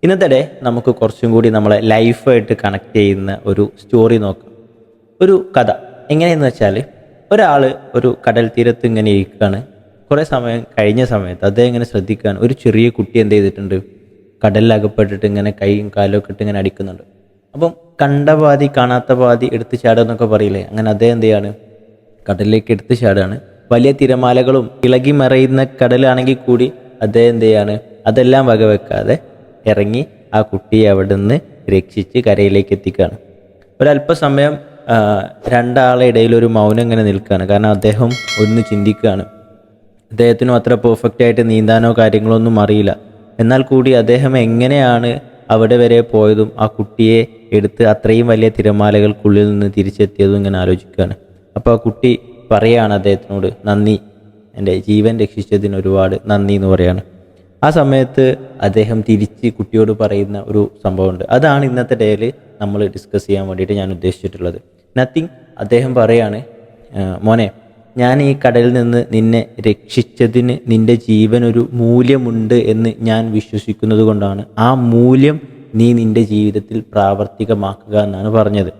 ഇന്നത്തെ ഡേ നമുക്ക് കുറച്ചും കൂടി നമ്മളെ ലൈഫായിട്ട് കണക്ട് ചെയ്യുന്ന ഒരു സ്റ്റോറി നോക്കാം. ഒരു കഥ എങ്ങനെയെന്ന് വെച്ചാൽ, ഒരാൾ ഒരു കടൽ തീരത്ത് ഇങ്ങനെ ഇരിക്കുകയാണ്. കുറേ സമയം കഴിഞ്ഞ സമയത്ത് അദ്ദേഹം ഇങ്ങനെ ശ്രദ്ധിക്കുകയാണ്, ഒരു ചെറിയ കുട്ടി എന്ത് ചെയ്തിട്ടുണ്ട്, കടലിൽ അകപ്പെട്ടിട്ട് ഇങ്ങനെ കൈയും കാലും ഒക്കെ ഇട്ട് ഇങ്ങനെ അടിക്കുന്നുണ്ട്. അപ്പം കണ്ട പാതി കാണാത്ത പാതി എടുത്ത് ചാടുക എന്നൊക്കെ പറയില്ലേ, അങ്ങനെ അദ്ദേഹം എന്ത് ചെയ്യാണ്, കടലിലേക്ക് എടുത്ത് ചാടുകയാണ്. വലിയ തിരമാലകളും ഇളകി മറയുന്ന കടലാണെങ്കിൽ കൂടി അദ്ദേഹം എന്ത് ചെയ്യാണ്, അതെല്ലാം വകവെക്കാതെ ഇറങ്ങി ആ കുട്ടിയെ അവിടെ നിന്ന് രക്ഷിച്ച് കരയിലേക്ക് എത്തിക്കുകയാണ്. ഒരല്പസമയം രണ്ടാളെ ഇടയിൽ ഒരു മൗനം ഇങ്ങനെ നിൽക്കുകയാണ്. കാരണം അദ്ദേഹം ഒന്ന് ചിന്തിക്കുകയാണ്. അദ്ദേഹത്തിനും അത്ര പെർഫെക്റ്റ് ആയിട്ട് നീന്താനോ കാര്യങ്ങളോ ഒന്നും അറിയില്ല. എന്നാൽ കൂടി അദ്ദേഹം എങ്ങനെയാണ് അവിടെ വരെ പോയതും ആ കുട്ടിയെ എടുത്ത് അത്രയും വലിയ തിരമാലകൾക്കുള്ളിൽ നിന്ന് തിരിച്ചെത്തിയതും ഇങ്ങനെ ആലോചിക്കുകയാണ്. അപ്പോൾ ആ കുട്ടി പറയുകയാണ് അദ്ദേഹത്തിനോട്, നന്ദി, എൻ്റെ ജീവൻ രക്ഷിച്ചതിന് ഒരുപാട് നന്ദി എന്ന് പറയാണ്. ആ സമയത്ത് അദ്ദേഹം തിരിച്ച് കുട്ടിയോട് പറയുന്ന ഒരു സംഭവമുണ്ട്. അതാണ് ഇന്നത്തെ ഡേയിൽ നമ്മൾ ഡിസ്കസ് ചെയ്യാൻ വേണ്ടിയിട്ട് ഞാൻ ഉദ്ദേശിച്ചിട്ടുള്ളത്. നത്തിങ്. അദ്ദേഹം പറയാണ്, മോനെ, ഞാൻ ഈ കടലിൽ നിന്ന് നിന്നെ രക്ഷിച്ചതിന് നിൻ്റെ ജീവനൊരു മൂല്യമുണ്ട് എന്ന് ഞാൻ വിശ്വസിക്കുന്നത് കൊണ്ടാണ് ആ മൂല്യം നീ നിൻ്റെ ജീവിതത്തിൽ പ്രാവർത്തികമാക്കുക എന്നാണ് പറഞ്ഞത്.